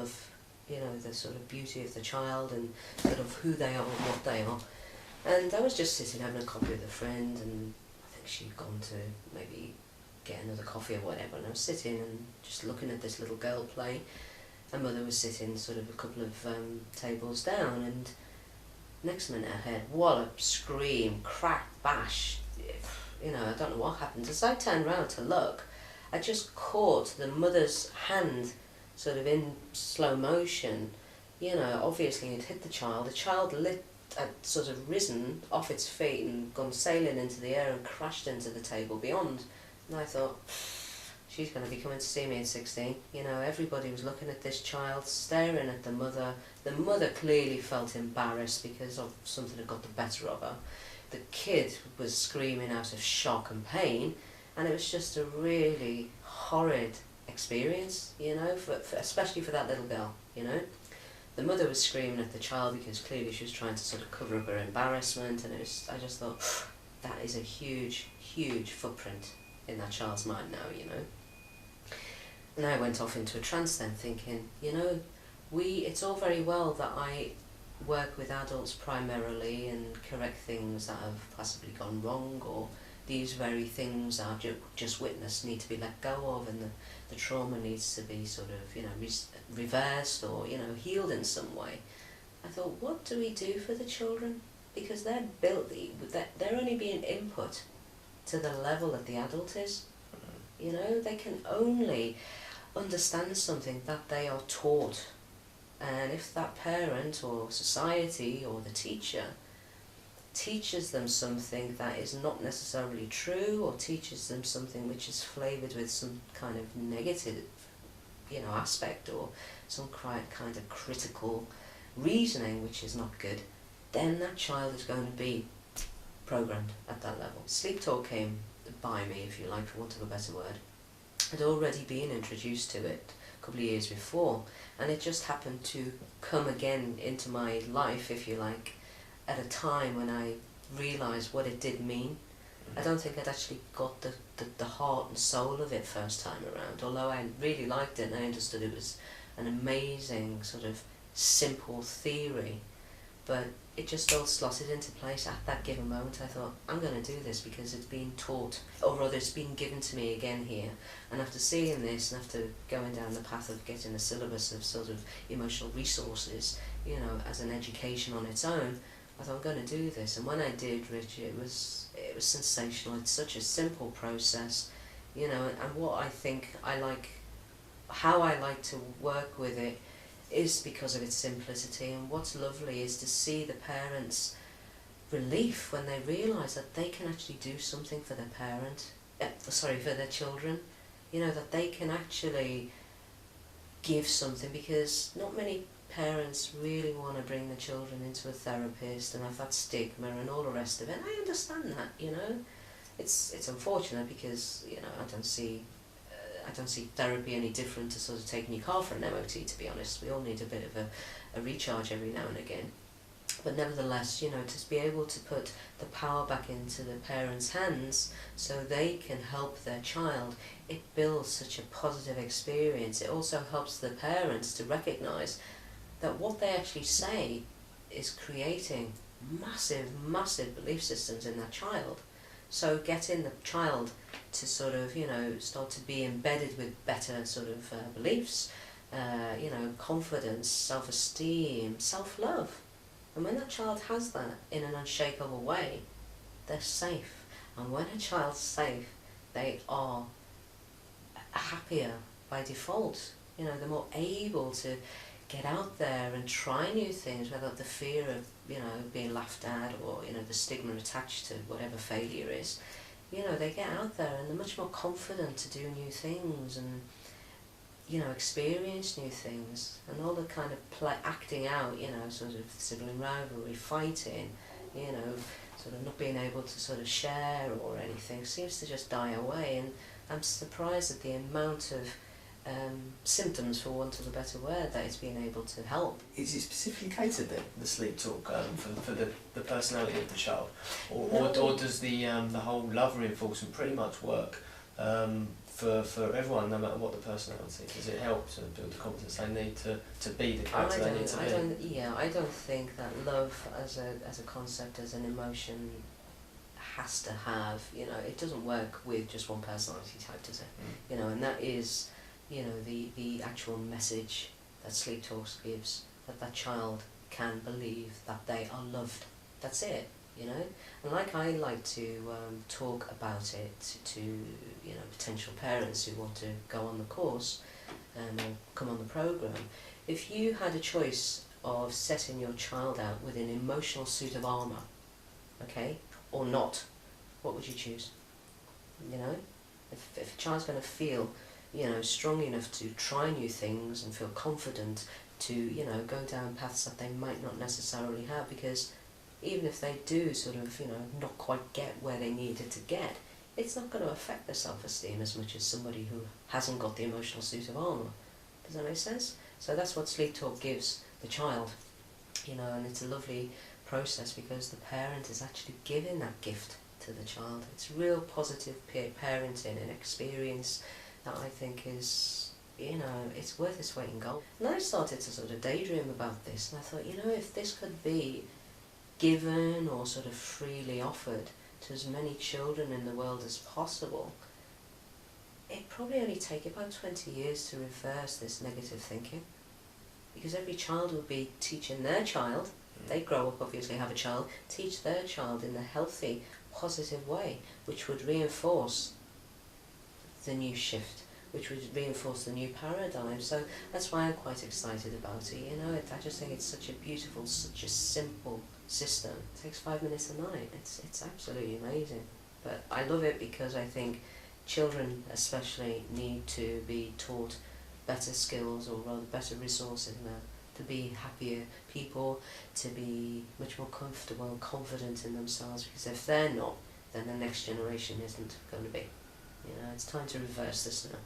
of, you know, the sort of beauty of the child and sort of who they are and what they are. And I was just sitting having a coffee with a friend, and I think she'd gone to maybe get another coffee or whatever, and I was sitting and just looking at this little girl play. Her mother was sitting sort of a couple of tables down, and next minute I heard wallop, scream, crack, bash. You know, I don't know what happened. As I turned round to look, I just caught the mother's hand sort of in slow motion. You know, obviously it hit the child. The child had sort of risen off its feet and gone sailing into the air and crashed into the table beyond. And I thought, she's going to be coming to see me at 16. You know, everybody was looking at this child, staring at the mother. The mother clearly felt embarrassed because of something had got the better of her. The kid was screaming out of shock and pain, and it was just a really horrid experience, you know, for especially for that little girl, you know. The mother was screaming at the child because clearly she was trying to sort of cover up her embarrassment, and I just thought, that is a huge, huge footprint in that child's mind now, you know. And I went off into a trance then, thinking, you know, it's all very well that I work with adults primarily and correct things that have possibly gone wrong, or these very things that I've just witnessed need to be let go of, and the trauma needs to be sort of, you know, reversed or, you know, healed in some way. I thought, what do we do for the children? Because they're they're only being input to the level that the adult is. You know, they can only understand something that they are taught. And if that parent or society or the teacher teaches them something that is not necessarily true, or teaches them something which is flavoured with some kind of negative, you know, aspect, or some kind of critical reasoning which is not good, then that child is going to be programmed at that level. Sleeptalk came by me, if you like, for want of a better word. I'd already been introduced to it a couple of years before, and it just happened to come again into my life, if you like, at a time when I realised what it did mean. I don't think I'd actually got the heart and soul of it first time around, although I really liked it and I understood it was an amazing sort of simple theory, but it just all slotted into place at that given moment. I thought, I'm going to do this because it's been taught, or rather it's been given to me again here, and after seeing this and after going down the path of getting a syllabus of sort of emotional resources, you know, as an education on its own, I thought, I'm going to do this. And when I did, Rich, it was sensational. It's such a simple process, you know, and what I think how I like to work with it is because of its simplicity. And what's lovely is to see the parents' relief when they realise that they can actually do something for their for their children, you know, that they can actually give something, because not many parents really want to bring the children into a therapist and have that stigma and all the rest of it. And I understand that, you know. It's unfortunate because, you know, I don't see therapy any different to sort of taking your car for an MOT, to be honest. We all need a bit of a recharge every now and again. But nevertheless, you know, to be able to put the power back into the parents' hands so they can help their child, it builds such a positive experience. It also helps the parents to recognise that what they actually say is creating massive, massive belief systems in that child. So getting the child to sort of, you know, start to be embedded with better sort of beliefs, you know, confidence, self-esteem, self-love. And when that child has that in an unshakable way, they're safe. And when a child's safe, they are happier by default. You know, they're more able to get out there and try new things without the fear of, you know, being laughed at, or, you know, the stigma attached to whatever failure is. You know, they get out there and they're much more confident to do new things and, you know, experience new things. And all the kind of acting out, you know, sort of sibling rivalry, fighting, you know, sort of not being able to sort of share or anything seems to just die away. And I'm surprised at the amount of symptoms, for want of a better word, that it's been able to help. Is it specifically catered then, the Sleeptalk, for the personality of the child, or does the whole love reinforcement pretty much work for everyone, no matter what the personality? Does it help to build the confidence they need to be the character they need to be? I don't think that love as a concept, as an emotion, has to have, it doesn't work with just one personality type, does it? And that is, the actual message that Sleeptalk gives, that child can believe that they are loved. That's it, And like I like to talk about it to, potential parents who want to go on the course or come on the program. If you had a choice of setting your child out with an emotional suit of armour, okay, or not, what would you choose? If a child's going to feel, strong enough to try new things and feel confident to, go down paths that they might not necessarily have, because even if they do sort of, not quite get where they needed to get, it's not going to affect their self-esteem as much as somebody who hasn't got the emotional suit of armour. Does that make sense? So that's what Sleeptalk gives the child, and it's a lovely process because the parent is actually giving that gift to the child. It's real positive parenting and experience that I think is, it's worth its weight in gold. And I started to sort of daydream about this, and I thought, if this could be given or sort of freely offered to as many children in the world as possible, it'd probably only take about 20 years to reverse this negative thinking, because every child would be teaching their child, they grow up, obviously have a child, teach their child in a healthy, positive way, which would reinforce the new shift, which would reinforce the new paradigm. So that's why I'm quite excited about it. I just think it's such a beautiful, such a simple system. It takes 5 minutes a night. It's absolutely amazing. But I love it because I think children especially need to be taught better skills, or rather better resources now, to be happier people, to be much more comfortable and confident in themselves, because if they're not, then the next generation isn't going to be. It's time to reverse this now.